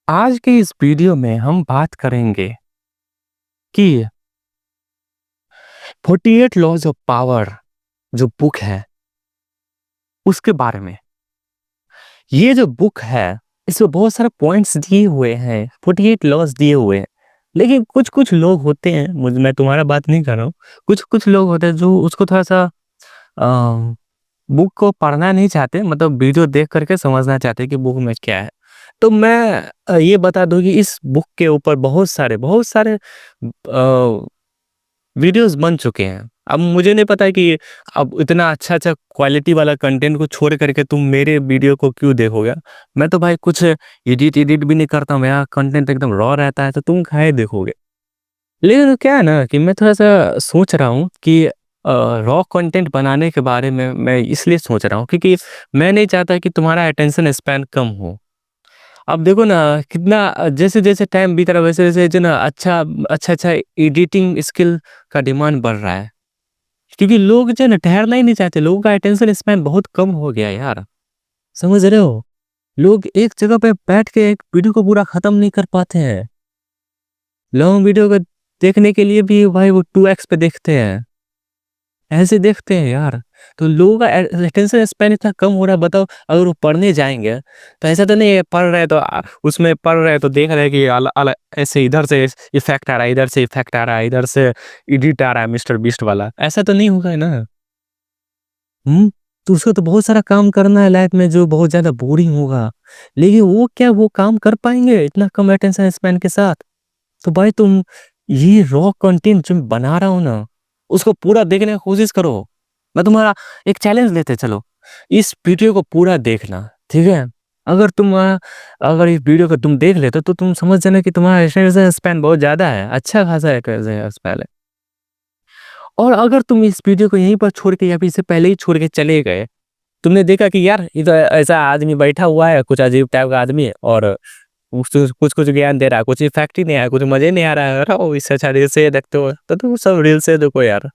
आज के इस वीडियो में हम बात करेंगे कि 48 लॉज ऑफ पावर जो बुक है उसके बारे में। ये जो बुक है इसमें बहुत सारे पॉइंट्स दिए हुए हैं, 48 लॉज दिए हुए हैं। लेकिन कुछ कुछ लोग होते हैं, मैं तुम्हारा बात नहीं कर रहा हूँ। कुछ कुछ लोग होते हैं जो उसको थोड़ा सा बुक को पढ़ना नहीं चाहते, मतलब वीडियो देख करके समझना चाहते कि बुक में क्या है। तो मैं ये बता दूं कि इस बुक के ऊपर बहुत सारे वीडियोस बन चुके हैं। अब मुझे नहीं पता कि अब इतना अच्छा क्वालिटी वाला कंटेंट को छोड़ करके तुम मेरे वीडियो को क्यों देखोगे। मैं तो भाई कुछ एडिट एडिट भी नहीं करता हूँ, मेरा कंटेंट एकदम रॉ रहता है, तो तुम काहे देखोगे। लेकिन क्या है ना कि मैं थोड़ा-सा सोच रहा हूँ कि रॉ कंटेंट बनाने के बारे में मैं इसलिए सोच रहा हूँ क्योंकि मैं नहीं चाहता कि तुम्हारा अटेंशन स्पैन कम हो। अब देखो ना कितना जैसे-जैसे टाइम बीत रहा है वैसे-वैसे जो ना अच्छा-अच्छा एडिटिंग स्किल का डिमांड बढ़ रहा है। क्योंकि लोग जो है ना ठहरना ही नहीं चाहते, लोगों का अटेंशन स्पैन बहुत कम हो गया है यार। समझ रहे हो? लोग एक जगह पे बैठ के एक वीडियो को पूरा खत्म नहीं कर पाते हैं। लॉन्ग वीडियो को देखने के लिए भी भाई वो 2x पे देखते हैं। ऐसे देखते हैं यार। तो लोगों का अटेंशन स्पैन इतना कम हो रहा है, बताओ अगर वो पढ़ने जाएँगे, तो ऐसा तो नहीं है पढ़ रहे हैं तो उसमें पढ़ रहे हैं तो देख रहे हैं कि ऐसे इधर से इफ़ेक्ट आ रहा है, इधर से इफ़ेक्ट आ रहा है, इधर से एडिट आ रहा है मिस्टर बीस्ट वाला। ऐसा तो नहीं होगा ना? हुँ? तो उसको तो बहुत सारा काम करना है लाइफ़ में जो बहुत ज़्यादा बोरिंग होगा। लेकिन वो क्या वो काम कर पाएँगे इतना कम अटेंशन स्पैन के साथ? तो भाई तुम ये रॉ कंटेंट जो मैं बना रहा हूँ ना, उसको पूरा देखने की कोशिश करो। मैं तुम्हारा एक चैलेंज लेते चलो, इस वीडियो को पूरा देखना, ठीक है? अगर तुम अगर इस वीडियो को तुम देख लेते हो तो तुम समझ जाना कि तुम्हारा अटेंशन स्पैन बहुत ज़्यादा है, अच्छा खासा अटेंशन स्पैन है। और अगर तुम इस वीडियो को यहीं पर छोड़ के या फिर इससे पहले ही छोड़ के चले गए, तुमने देखा कि यार ये तो ऐसा आदमी बैठा हुआ है, कुछ अजीब टाइप का आदमी है और कुछ-कुछ ज्ञान दे रहा है, कुछ इफ़ेक्ट ही नहीं आया, कुछ मज़े नहीं आ रहा है, रहो इससे अच्छा रील से देखते हो, तो तुम सब रील से देखो यार।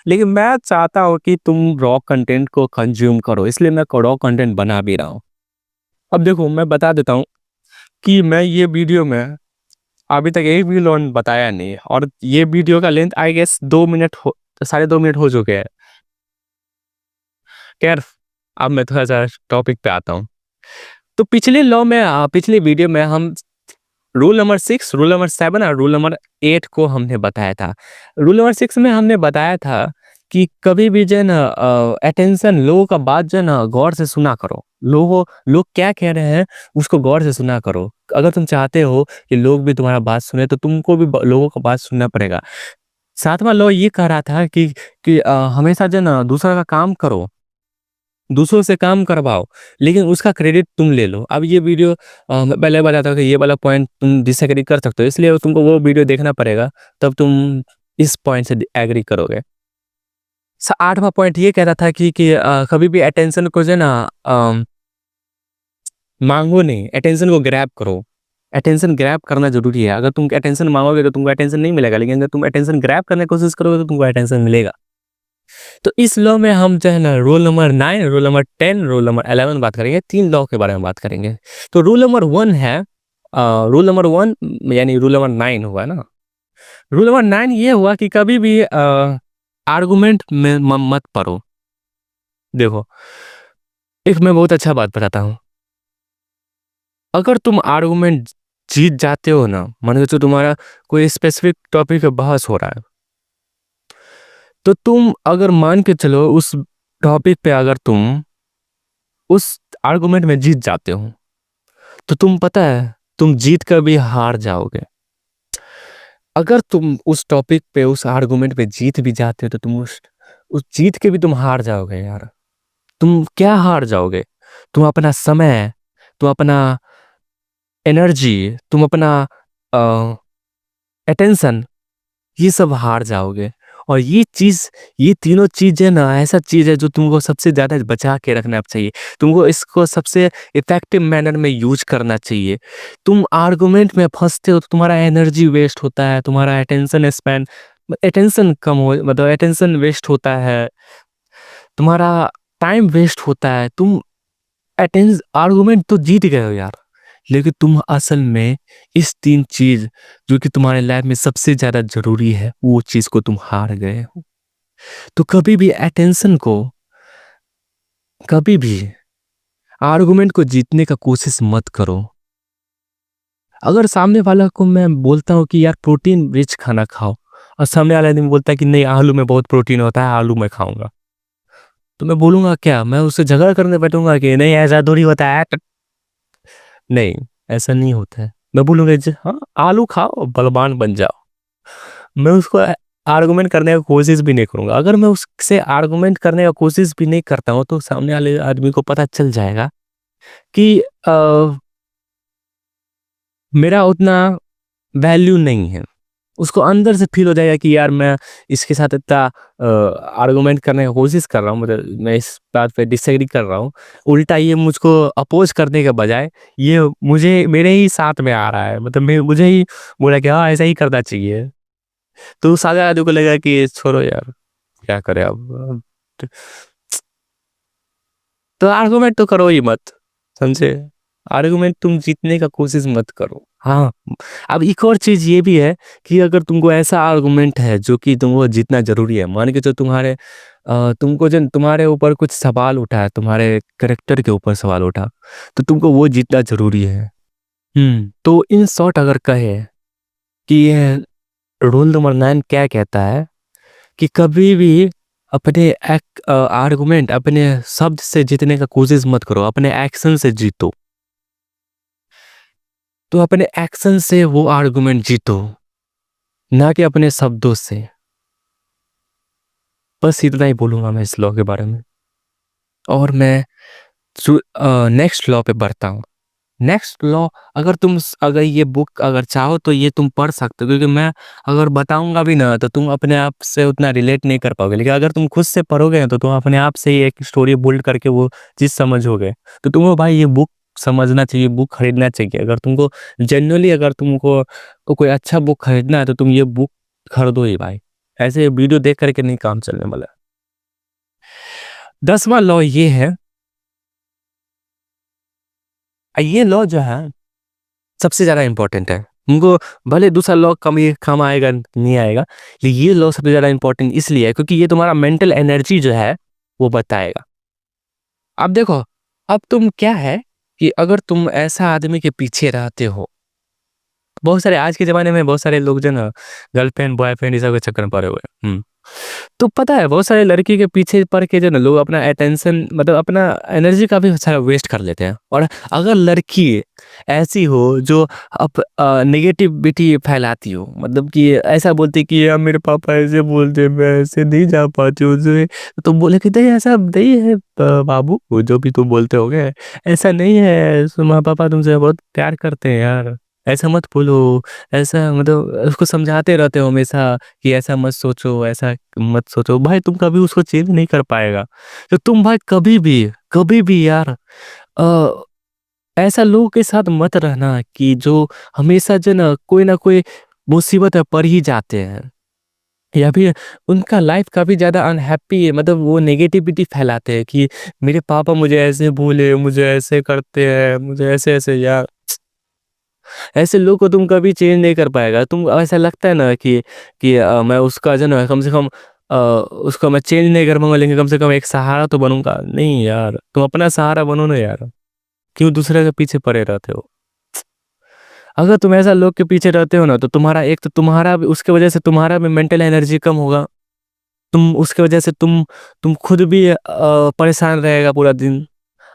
लेकिन मैं चाहता हूँ कि तुम रॉ कंटेंट को कंज़्यूम करो, इसलिए मैं रॉ कंटेंट बना भी रहा हूँ। अब देखो मैं बता देता हूँ कि मैं ये वीडियो में अभी तक एक भी लॉन बताया नहीं है और ये वीडियो का लेंथ आई गेस 2 मिनट हो साढ़े 2 मिनट हो चुके हैं। खैर, अब मैं थोड़ा-सा टॉपिक पे आता हूँ। तो पिछले वीडियो में हम रूल नंबर 6, रूल नंबर 7 और रूल नंबर 8 को हमने बताया था। रूल नंबर 6 में हमने बताया था कि कभी भी जो है ना अटेंशन लोगों का बात जो है ना गौर से सुना करो। लोग क्या कह रहे हैं उसको गौर से सुना करो। अगर तुम चाहते हो कि लोग भी तुम्हारा बात सुने तो तुमको भी ब लोगों का बात सुनना पड़ेगा। 7वां लॉ ये कह रहा था कि हमेशा जो है ना दूसरा का काम करो। दूसरों से काम करवाओ, लेकिन उसका क्रेडिट तुम ले लो। अब ये वीडियो मैं पहले बताया था कि ये वाला पॉइंट तुम डिसएग्री कर सकते हो, इसलिए तुमको वो वीडियो देखना पड़ेगा, तब तुम इस पॉइंट से एग्री करोगे। 8वां पॉइंट ये कह रहा था कि कभी भी अटेंशन को जो है ना माँगो नहीं, अटेंशन को ग्रैब करो। अटेंशन ग्रैब करना ज़रूरी है। अगर तुम अटेंशन माँगोगे तो तुमको अटेंशन नहीं मिलेगा, लेकिन अगर तुम अटेंशन ग्रैब करने की कोशिश करोगे तो तुमको अटेंशन मिलेगा। तो इस लॉ में हम जो है ना rule number 9, rule number 10, rule number 11 बात करेंगे। 3 लॉ के बारे में बात करेंगे। तो रूल नंबर 1 है रूल नंबर 1 यानी रूल नंबर 9 हुआ ना? रूल नंबर 9 ये हुआ कि कभी भी आर्गुमेंट में मत पड़ो। देखो, एक मैं बहुत अच्छा बात बताता हूँ। अगर तुम आर्गुमेंट जीत जाते हो ना, मान के चलो तुम्हारा कोई स्पेसिफिक टॉपिक पे बहस हो रहा है, तो तुम अगर मान के चलो उस टॉपिक पे अगर तुम उस आर्गुमेंट में जीत जाते हो, तो तुम पता है तुम जीत कर भी हार जाओगे। अगर तुम उस टॉपिक पे उस आर्गुमेंट पे जीत भी जाते हो तो तुम उस जीत के भी तुम हार जाओगे यार। तुम क्या हार जाओगे? तुम अपना समय, तुम अपना एनर्जी, तुम अपना अटेंशन ये सब हार जाओगे। और ये तीनों चीज़ें ना ऐसा चीज़ है जो तुमको सबसे ज़्यादा बचा के रखना चाहिए। तुमको इसको सबसे इफ़ेक्टिव मैनर में यूज़ करना चाहिए। तुम आर्गुमेंट में फँसते हो तो तुम्हारा एनर्जी वेस्ट होता है, तुम्हारा अटेंशन कम हो मतलब अटेंशन वेस्ट होता है, तुम्हारा टाइम वेस्ट होता है। तुम आर्गुमेंट तो जीत गए हो यार। लेकिन तुम असल में इस 3 चीज़ जो कि तुम्हारे लाइफ में सबसे ज़्यादा ज़रूरी है, वो चीज़ को तुम हार गए हो। तो कभी भी अटेंशन को, कभी भी आर्गुमेंट को जीतने का कोशिश मत करो। अगर सामने वाला को मैं बोलता हूँ कि यार प्रोटीन रिच खाना खाओ, और सामने वाला आदमी बोलता है कि नहीं आलू में बहुत प्रोटीन होता है, आलू मैं खाऊँगा। तो मैं बोलूँगा क्या? मैं उससे झगड़ा करने बैठूँगा कि नहीं ऐसा थोड़ी होता है। नहीं, ऐसा नहीं होता है। मैं बोलूँगा ज हाँ, आलू खाओ, बलवान बन जाओ। मैं उसको आर्गुमेंट करने का कोशिश भी नहीं करूँगा। अगर मैं उससे आर्गुमेंट करने का कोशिश भी नहीं करता हूँ, तो सामने वाले आदमी को पता चल जाएगा कि मेरा उतना वैल्यू नहीं है। उसको अंदर से फ़ील हो जाएगा कि यार मैं इसके साथ इतना आर्गुमेंट करने की कोशिश कर रहा हूँ, मतलब मैं इस बात पे डिसएग्री कर रहा हूँ। उल्टा ये मुझको अपोज़ करने के बजाय ये मुझे मेरे ही साथ में आ रहा है। मतलब मैं मुझे ही बोला कि हाँ, ऐसा ही करना चाहिए। तो सामने आदमी को लगेगा कि छोड़ो यार, क्या करें अब। त तो आर्गुमेंट तो करो ही मत, समझे? आर्गुमेंट तुम जीतने का कोशिश मत करो। हाँ, अब एक और चीज़ ये भी है कि अगर तुमको ऐसा आर्गुमेंट है जो कि तुमको जीतना ज़रूरी है, मान के चलो तुमको जो तुम्हारे ऊपर कुछ सवाल उठा है, तुम्हारे कैरेक्टर के ऊपर सवाल उठा, तो तुमको वो जीतना ज़रूरी है। तो इन शॉर्ट अगर कहें कि ये रूल नंबर 9 क्या कहता है कि कभी भी अपने आर्गुमेंट अपने शब्द से जीतने का कोशिश मत करो, अपने एक्शन से जीतो। तो अपने एक्शन से वो आर्गुमेंट जीतो, ना कि अपने शब्दों से। बस इतना ही बोलूँगा मैं इस लॉ के बारे में। और मैं नेक्स्ट लॉ पे बढ़ता हूँ। नेक्स्ट लॉ, अगर ये बुक अगर चाहो तो ये तुम पढ़ सकते हो, क्योंकि मैं अगर बताऊँगा भी ना तो तुम अपने आप से उतना रिलेट नहीं कर पाओगे। लेकिन अगर तुम खुद से पढ़ोगे तो तुम अपने आप से ही एक स्टोरी बिल्ड करके वो चीज़ समझोगे। तो तुमको भाई ये बुक समझना चाहिए, बुक खरीदना चाहिए। अगर तुमको जेन्युइनली अगर तुमको कोई अच्छा बुक खरीदना है तो तुम ये बुक खरीदो ही भाई। ऐसे वीडियो देख कर के नहीं काम चलने वाला। 10वां लॉ ये है, ये लॉ जो है सबसे ज़्यादा इम्पोर्टेंट है। उनको भले दूसरा लॉ कम ये काम आएगा, नहीं आएगा, लेकिन ये लॉ सबसे ज़्यादा इम्पोर्टेंट इसलिए है क्योंकि ये तुम्हारा मेंटल एनर्जी जो है वो बताएगा। अब देखो, अब तुम क्या है कि अगर तुम ऐसा आदमी के पीछे रहते हो, बहुत सारे आज के ज़माने में बहुत सारे लोग जो है ना गर्लफ्रेंड, बॉयफ्रेंड ये सब के चक्कर में पड़े हुए हैं। तो पता है बहुत सारे लड़की के पीछे पड़ के जो है ना लोग अपना अटेंशन मतलब अपना एनर्जी काफ़ी सारा वेस्ट कर लेते हैं। और अगर लड़की ऐसी हो जो नेगेटिविटी फैलाती हो, मतलब कि ऐसा बोलती कि यार मेरे पापा ऐसे बोलते हैं, मैं ऐसे नहीं जा पाती हूँ उसे, तो तुम बोले कि नहीं ऐसा नहीं है बाबू, वो जो भी तुम बोलते होगे ऐसा नहीं है, माँ पापा तुमसे बहुत प्यार करते हैं यार, ऐसा मत बोलो। ऐसा मतलब उसको समझाते रहते हो हमेशा कि ऐसा मत सोचो, ऐसा मत सोचो, भाई तुम कभी उसको चेंज नहीं कर पाएगा। तो तुम भाई कभी भी यार अ, ऐसा लोगों के साथ मत रहना कि जो हमेशा जो ना कोई मुसीबत में पड़ ही जाते हैं, या फिर उनका लाइफ काफ़ी ज़्यादा अनहैप्पी है, मतलब वो नेगेटिविटी फैलाते हैं कि मेरे पापा मुझे ऐसे बोले, मुझे ऐसे करते हैं, मुझे ऐसे-ऐसे यार। ऐसे लोग को तुम कभी चेंज नहीं कर पाएगा। तुम ऐसा लगता है ना कि मैं उसका जो है ना कम से कम उसको मैं चेंज नहीं कर पाऊँगा, लेकिन कम से कम एक सहारा तो बनूँगा। नहीं यार, तुम अपना सहारा बनो ना यार। क्यों दूसरे के पीछे पड़े रहते हो? अगर तुम ऐसा लोग के पीछे रहते हो ना तो तुम्हारा एक तो तुम्हारा भी उसके वजह से तुम्हारा भी मेंटल एनर्जी कम होगा। तुम उसके वजह से तुम खुद भी परेशान रहेगा पूरा दिन।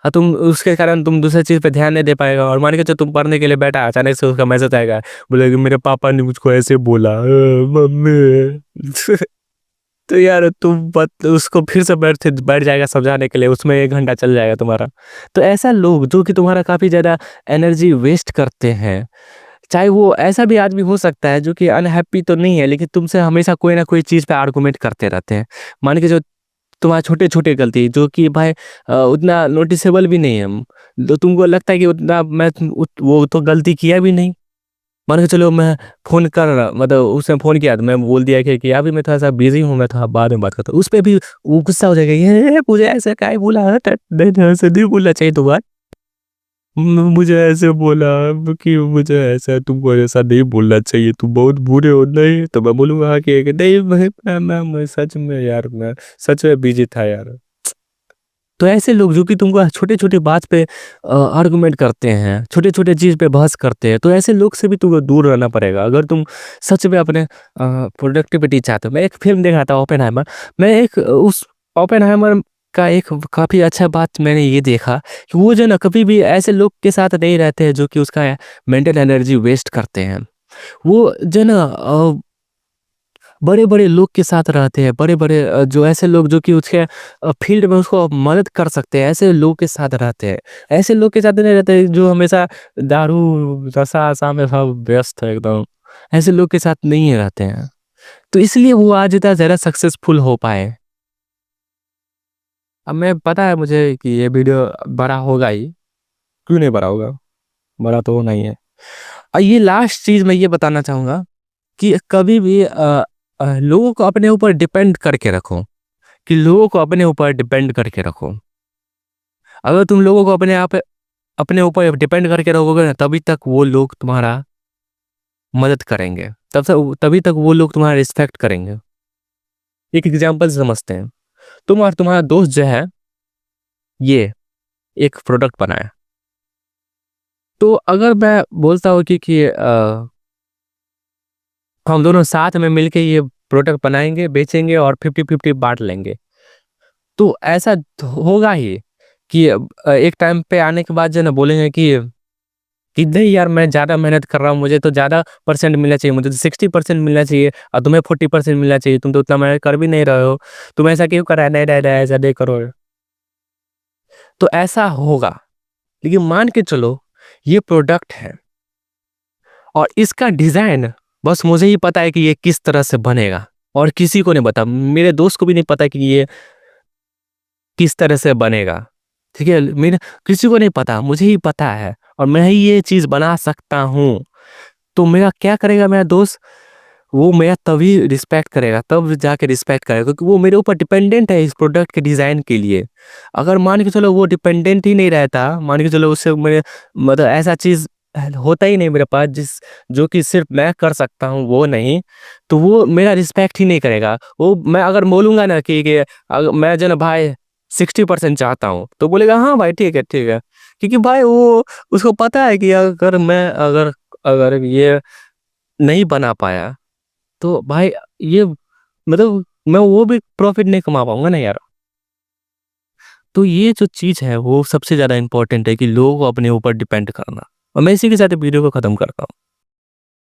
तुम उसके कारण तुम दूसरी चीज़ पे ध्यान नहीं दे पाएगा, और मान के चलो तुम पढ़ने के लिए बैठा, अचानक से उसका मैसेज आएगा, बोलेगा मेरे पापा ने मुझको ऐसे बोला मम्मी। तो यार तुम बत उसको फिर से बैठ जाएगा समझाने के लिए, उसमें 1 घंटा चल जाएगा तुम्हारा। तो ऐसा लोग जो कि तुम्हारा काफ़ी ज़्यादा एनर्जी वेस्ट करते हैं, चाहे वो ऐसा भी आदमी हो सकता है जो कि अनहैप्पी तो नहीं है, लेकिन तुमसे हमेशा कोई ना कोई चीज़ पे आर्गुमेंट करते रहते हैं। मान के जो तुम्हारे छोटे-छोटे गलती जो कि भाई उतना नोटिसेबल भी नहीं है। तो तुमको लगता है कि उतना मैं वो तो गलती किया भी नहीं। मान के चलो मैं फ़ोन कर रहा मतलब उसने फ़ोन किया तो मैं बोल दिया कि अभी मैं थोड़ा-सा बिज़ी हूँ, मैं थोड़ा बाद में बात करता हूँ। उस पे भी वो गुस्सा हो जाएगा, "ये मुझे ऐसे काहे बोला? नहीं, ऐसे नहीं बोलना चाहिए था बात।" मुझे ऐसे बोला कि मुझे ऐसा तुमको ऐसा नहीं बोलना चाहिए, तुम बहुत बुरे हो। नहीं तो मैं बोलूँगा कि नहीं मैं सच में यार, मैं सच में बिजी था यार। तो ऐसे लोग जो कि तुमको छोटे-छोटे बात पे आर्गुमेंट करते हैं, छोटे-छोटे चीज़ पे बहस करते हैं, तो ऐसे लोग से भी तुमको दूर रहना पड़ेगा। अगर तुम सच में अपने प्रोडक्टिविटी चाहते हो। मैं एक फ़िल्म देखा था ओपेनहाइमर, मैं एक उस ओपेनहाइमर का एक काफ़ी अच्छा बात मैंने ये देखा कि वो जो है ना कभी भी ऐसे लोग के साथ नहीं रहते हैं जो कि उसका मेंटल एनर्जी वेस्ट करते हैं। वो जो है ना बड़े-बड़े लोग के साथ रहते हैं, बड़े-बड़े जो ऐसे लोग जो कि उसके फील्ड में उसको मदद कर सकते हैं, ऐसे लोग के साथ रहते हैं। ऐसे लोग के साथ नहीं रहते जो हमेशा दारू, नशा-वशा में सब व्यस्त है एकदम। ऐसे लोग के साथ नहीं रहते हैं। तो इसलिए वो आज इतना ज़्यादा सक्सेसफुल हो पाए। अब मैं पता है मुझे कि ये वीडियो बड़ा होगा ही, क्यों नहीं बड़ा होगा? बड़ा तो होना ही है। ये लास्ट चीज़ मैं ये बताना चाहूँगा कि कभी भी लोगों को अपने ऊपर डिपेंड करके रखो। कि लोगों को अपने ऊपर डिपेंड करके रखो। अगर तुम लोगों को अपने ऊपर डिपेंड करके रखोगे ना, तभी तक वो लोग तुम्हारा मदद करेंगे। तभी तक वो लोग तुम्हारा रिस्पेक्ट करेंगे। एक एग्जांपल से समझते हैं। तुम और तुम्हारा दोस्त जो है, ये एक प्रोडक्ट बनाया। तो अगर मैं बोलता हूँ कि हम दोनों साथ में मिलके ये प्रोडक्ट बनाएँगे, बेचेंगे और 50-50 बाँट लेंगे। तो ऐसा होगा ही कि एक टाइम पे आने के बाद जो है ना बोलेंगे कि नहीं यार, मैं ज़्यादा मेहनत कर रहा हूँ, मुझे तो ज़्यादा परसेंट मिलना चाहिए, मुझे तो 60% मिलना चाहिए और तुम्हें 40% मिलना चाहिए, तुम तो उतना मेहनत कर भी नहीं रहे हो, तुम ऐसा क्यों कर रहा है? नहीं, नहीं, नहीं, ऐसा नहीं करो। तो ऐसा होगा, लेकिन मान के चलो ये प्रोडक्ट है और इसका डिज़ाइन बस मुझे ही पता है कि ये किस तरह से बनेगा और किसी को नहीं पता, मेरे दोस्त को भी नहीं पता कि ये किस तरह से बनेगा, ठीक है? मेरे किसी को नहीं पता, मुझे ही पता है और मैं ही ये चीज़ बना सकता हूँ। तो मेरा क्या करेगा मेरा दोस्त? वो मेरा तभी रिस्पेक्ट करेगा, तब जाके रिस्पेक्ट करेगा क्योंकि वो मेरे ऊपर डिपेंडेंट है इस प्रोडक्ट के डिज़ाइन के लिए। अगर मान के चलो वो डिपेंडेंट ही नहीं रहता, मान के चलो उससे मेरे मतलब ऐसा चीज़ होता ही नहीं मेरे पास जो कि सिर्फ़ मैं कर सकता हूँ वो नहीं, तो वो मेरा रिस्पेक्ट ही नहीं करेगा। वो मैं अगर बोलूँगा ना कि मैं जो है ना भाई 60% चाहता हूँ, तो बोलेगा हाँ भाई ठीक है, ठीक है। क्योंकि भाई वो उसको पता है कि अगर अगर ये नहीं बना पाया तो भाई ये मतलब मैं वो भी प्रॉफ़िट नहीं कमा पाऊँगा ना यार। तो ये जो चीज़ है वो सबसे ज़्यादा इम्पोर्टेंट है कि लोगों को अपने ऊपर डिपेंड करना। और मैं इसी के साथ वीडियो को ख़त्म करता हूँ।